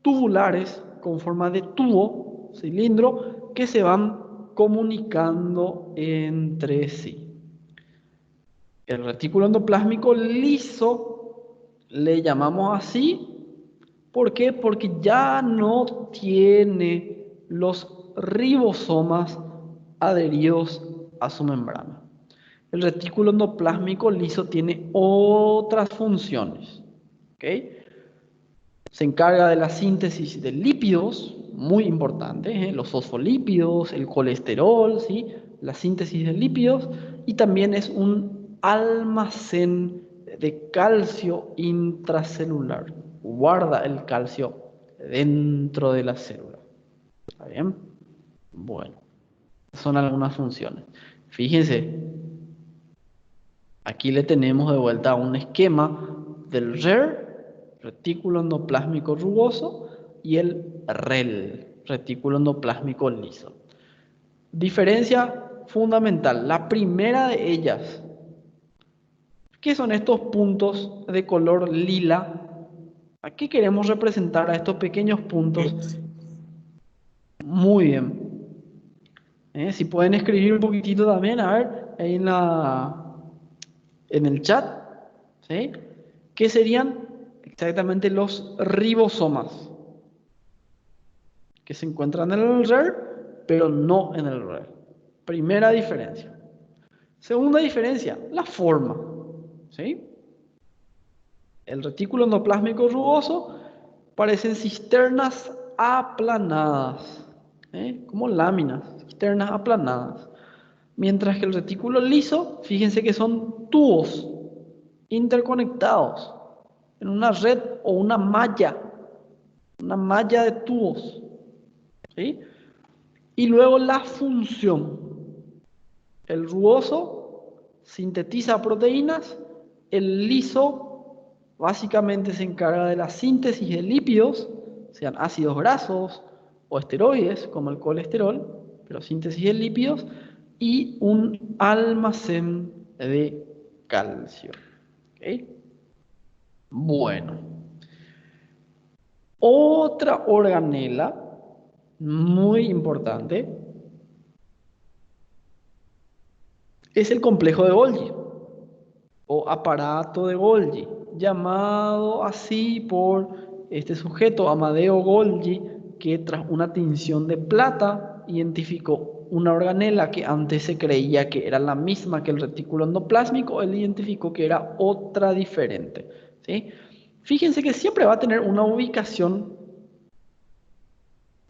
tubulares con forma de tubo, cilindro, que se van comunicando entre sí. El retículo endoplásmico liso le llamamos así. ¿Por qué? Porque ya no tiene los ribosomas adheridos a su membrana. El retículo endoplásmico liso tiene otras funciones, ¿ok? Se encarga de la síntesis de lípidos, muy importante, los fosfolípidos, el colesterol, ¿sí?, la síntesis de lípidos, y también es un almacén de calcio intracelular. Guarda el calcio dentro de la célula. ¿Está bien? Bueno, son algunas funciones. Fíjense, aquí le tenemos de vuelta un esquema del retículo endoplásmico rugoso, y el REL, retículo endoplásmico liso. Diferencia fundamental, la primera de ellas, ¿qué son estos puntos de color lila? ¿A qué queremos representar a estos pequeños puntos? Muy bien. Si pueden escribir un poquitito también, a ver, ahí en el chat, ¿sí?, ¿qué serían exactamente los ribosomas? Que se encuentran en el RER, pero no en el RER. Primera diferencia. Segunda diferencia, la forma, ¿sí? El retículo endoplásmico rugoso parecen cisternas aplanadas, como láminas, cisternas aplanadas. Mientras que el retículo liso, fíjense que son tubos interconectados en una red o una malla de tubos, ¿sí? Y luego la función. El rugoso sintetiza proteínas, el liso básicamente se encarga de la síntesis de lípidos, sean ácidos grasos o esteroides, como el colesterol, pero síntesis de lípidos, y un almacén de calcio. ¿Okay? Bueno, otra organela muy importante es el complejo de Golgi o aparato de Golgi, llamado así por este sujeto, Amadeo Golgi, que tras una tinción de plata identificó una organela que antes se creía que era la misma que el retículo endoplásmico, él identificó que era otra diferente, ¿sí? Fíjense que siempre va a tener una ubicación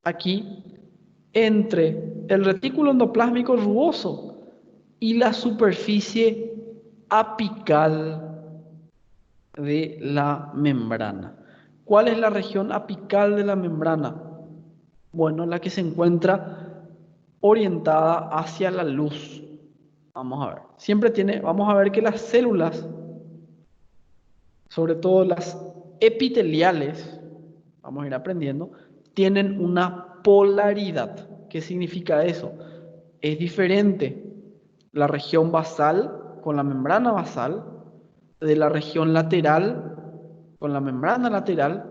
aquí entre el retículo endoplásmico rugoso y la superficie apical de la membrana. ¿Cuál es la región apical de la membrana? Bueno, la que se encuentra orientada hacia la luz. Vamos a ver. Vamos a ver que las células, sobre todo las epiteliales, vamos a ir aprendiendo, tienen una polaridad. ¿Qué significa eso? Es diferente la región basal con la membrana basal de la región lateral con la membrana lateral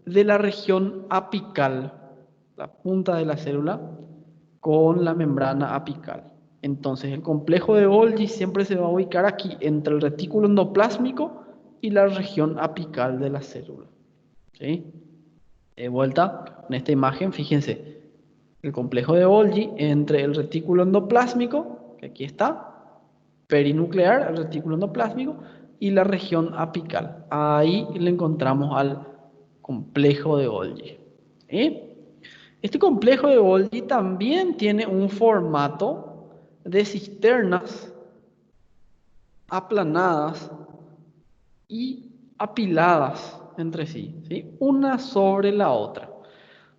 de la región apical, la punta de la célula, con la membrana apical. Entonces el complejo de Golgi siempre se va a ubicar aquí entre el retículo endoplásmico y la región apical de la célula. ¿Sí? De vuelta, en esta imagen, fíjense, el complejo de Golgi entre el retículo endoplásmico, que aquí está, perinuclear, el retículo endoplásmico, y la región apical. Ahí le encontramos al complejo de Golgi. ¿Sí? Este complejo de Golgi también tiene un formato de cisternas aplanadas y apiladas entre sí, ¿sí? Una sobre la otra.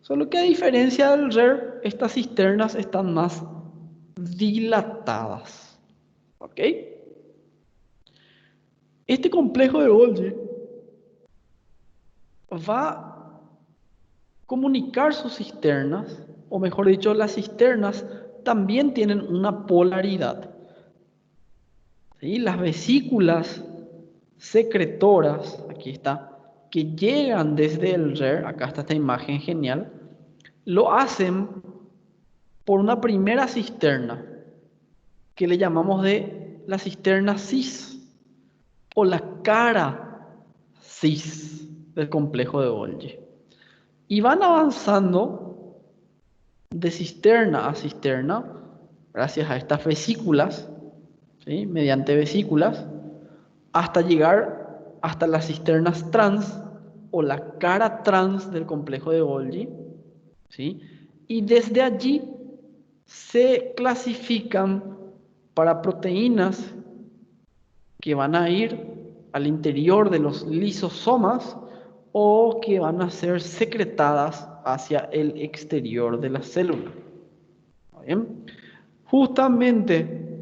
Solo que a diferencia del RER, estas cisternas están más dilatadas. ¿Ok? Este complejo de Golgi va a comunicar sus cisternas, o mejor dicho, las cisternas también tienen una polaridad. ¿Sí? Las vesículas secretoras, aquí está, que llegan desde el RER, acá está esta imagen genial, lo hacen por una primera cisterna, que le llamamos de la cisterna cis, o la cara cis del complejo de Golgi. Y van avanzando de cisterna a cisterna, gracias a estas vesículas, ¿sí? Mediante vesículas, hasta llegar hasta las cisternas trans o la cara trans del complejo de Golgi, ¿sí? Y desde allí se clasifican para proteínas que van a ir al interior de los lisosomas o que van a ser secretadas hacia el exterior de la célula. ¿Bien? Justamente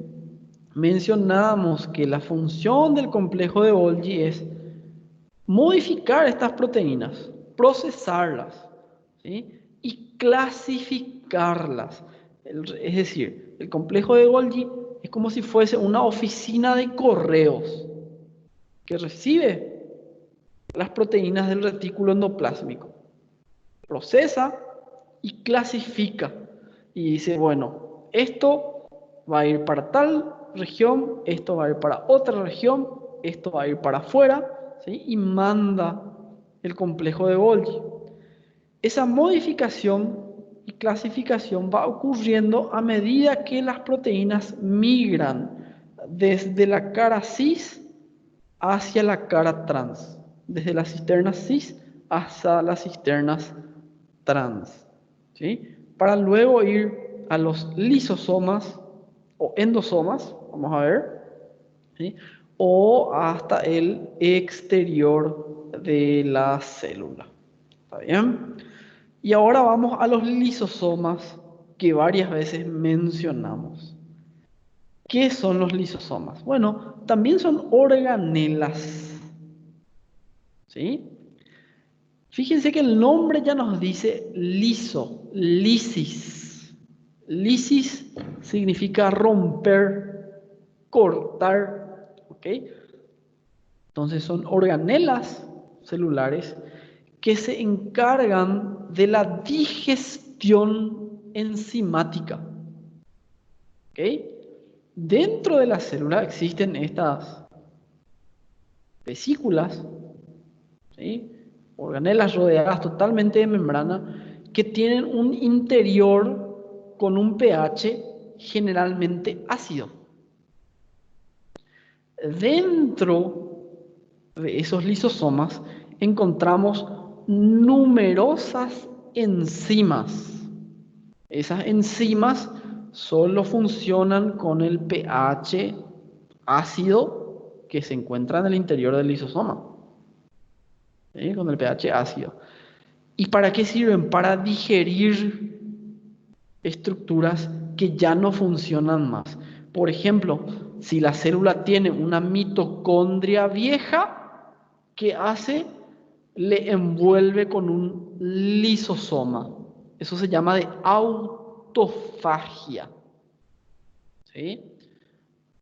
mencionamos que la función del complejo de Golgi es modificar estas proteínas, procesarlas, ¿sí? Y clasificarlas. Es decir, el complejo de Golgi es como si fuese una oficina de correos que recibe las proteínas del retículo endoplásmico, procesa y clasifica. Y dice, bueno, esto va a ir para tal región, esto va a ir para otra región, esto va a ir para afuera, ¿sí? Y manda el complejo de Golgi. Esa modificación y clasificación va ocurriendo a medida que las proteínas migran desde la cara cis hacia la cara trans, desde las cisternas cis hasta las cisternas trans, ¿sí? para luego ir a los lisosomas o endosomas, vamos a ver, ¿sí? O hasta el exterior de la célula. ¿Está bien? Y ahora vamos a los lisosomas que varias veces mencionamos. ¿Qué son los lisosomas? Bueno, también son organelas. ¿Sí? Fíjense que el nombre ya nos dice liso, lisis. Lisis significa romper, cortar, ¿ok? Entonces son organelas celulares que se encargan de la digestión enzimática, ¿ok? Dentro de la célula existen estas vesículas, ¿sí? Organelas rodeadas totalmente de membrana que tienen un interior con un pH generalmente ácido. Dentro de esos lisosomas encontramos numerosas enzimas. Esas enzimas solo funcionan con el pH ácido que se encuentra en el interior del lisosoma. ¿Sí? Con el pH ácido. ¿Y para qué sirven? Para digerir estructuras que ya no funcionan más. Por ejemplo, si la célula tiene una mitocondria vieja, ¿qué hace? Le envuelve con un lisosoma. Eso se llama de autofagia. ¿Sí?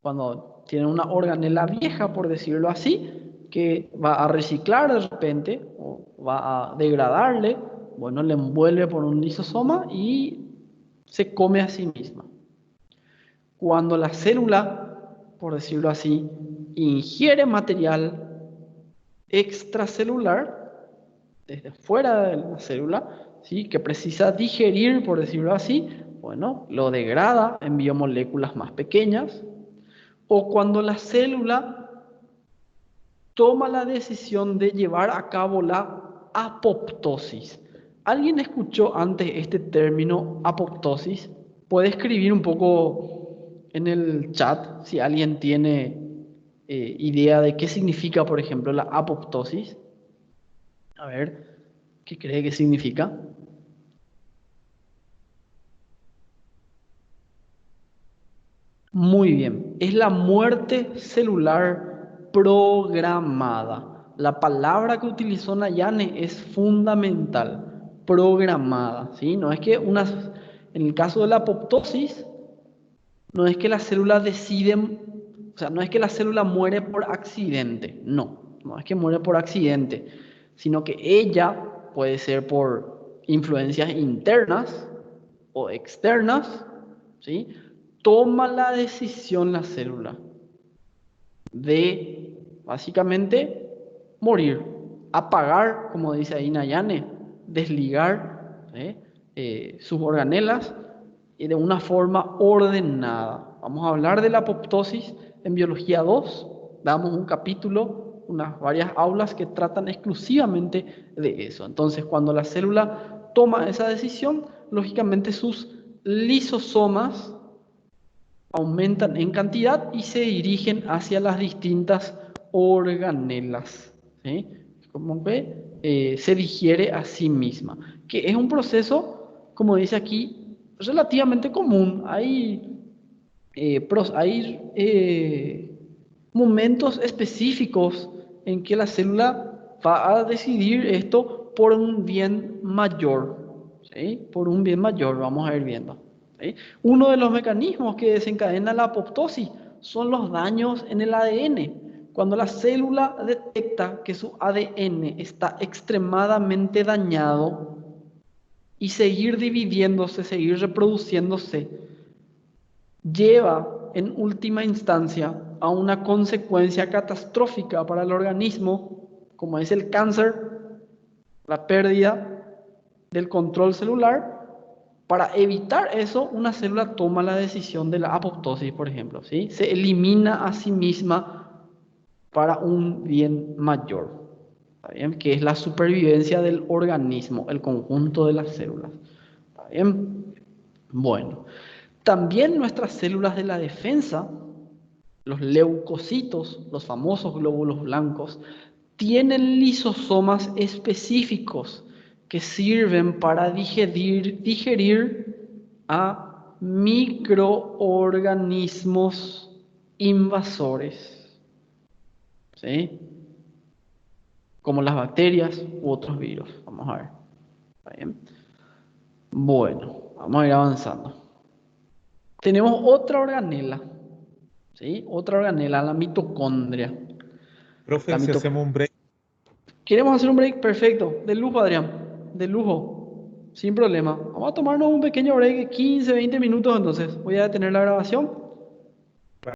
Cuando tiene una organela vieja, por decirlo así, que va a reciclar de repente o va a degradarle, bueno, le envuelve por un lisosoma y se come a sí misma. Cuando la célula, por decirlo así, ingiere material extracelular desde fuera de la célula, ¿sí? Que precisa digerir, por decirlo así, bueno, lo degrada en biomoléculas más pequeñas. O cuando la célula toma la decisión de llevar a cabo la apoptosis. ¿Alguien escuchó antes este término apoptosis? Puede escribir un poco en el chat si alguien tiene idea de qué significa, por ejemplo, la apoptosis. A ver, ¿qué cree que significa? Muy bien, es la muerte celular programada. La palabra que utilizó Nayane es fundamental, programada, ¿sí? No es que en el caso de la apoptosis, no es que la célula decide, o sea, no es que la célula muere por accidente, no es que muere por accidente, sino que ella puede ser por influencias internas o externas, ¿sí? Toma la decisión la célula de básicamente morir, apagar, como dice ahí Nayane, desligar sus organelas y de una forma ordenada. Vamos a hablar de la apoptosis en biología 2, damos un capítulo, unas varias aulas que tratan exclusivamente de eso. Entonces, cuando la célula toma esa decisión, lógicamente sus lisosomas aumentan en cantidad y se dirigen hacia las distintas organelas, ¿sí? Como ve, se digiere a sí misma, que es un proceso, como dice aquí, relativamente común. Hay momentos específicos en que la célula va a decidir esto por un bien mayor, ¿sí? Por un bien mayor, vamos a ir viendo. ¿Sí? Uno de los mecanismos que desencadena la apoptosis son los daños en el ADN. Cuando la célula detecta que su ADN está extremadamente dañado y seguir dividiéndose, seguir reproduciéndose, lleva en última instancia a una consecuencia catastrófica para el organismo, como es el cáncer, la pérdida del control celular. Para evitar eso, una célula toma la decisión de la apoptosis, por ejemplo, ¿sí? Se elimina a sí misma para un bien mayor, ¿está bien? Que es la supervivencia del organismo, el conjunto de las células, ¿está bien? Bueno, también nuestras células de la defensa, los leucocitos, los famosos glóbulos blancos, tienen lisosomas específicos que sirven para digerir a microorganismos invasores, ¿sí? Como las bacterias u otros virus. Vamos a ver. ¿Está bien? Bueno, vamos a ir avanzando. Tenemos otra organela, ¿sí? Otra organela, la mitocondria. Profe, La si mito- hacemos un break, ¿Queremos hacer un break? Perfecto. De lujo, Adrián. De lujo. Sin problema. Vamos a tomarnos un pequeño break de 15, 20 minutos entonces. Voy a detener la grabación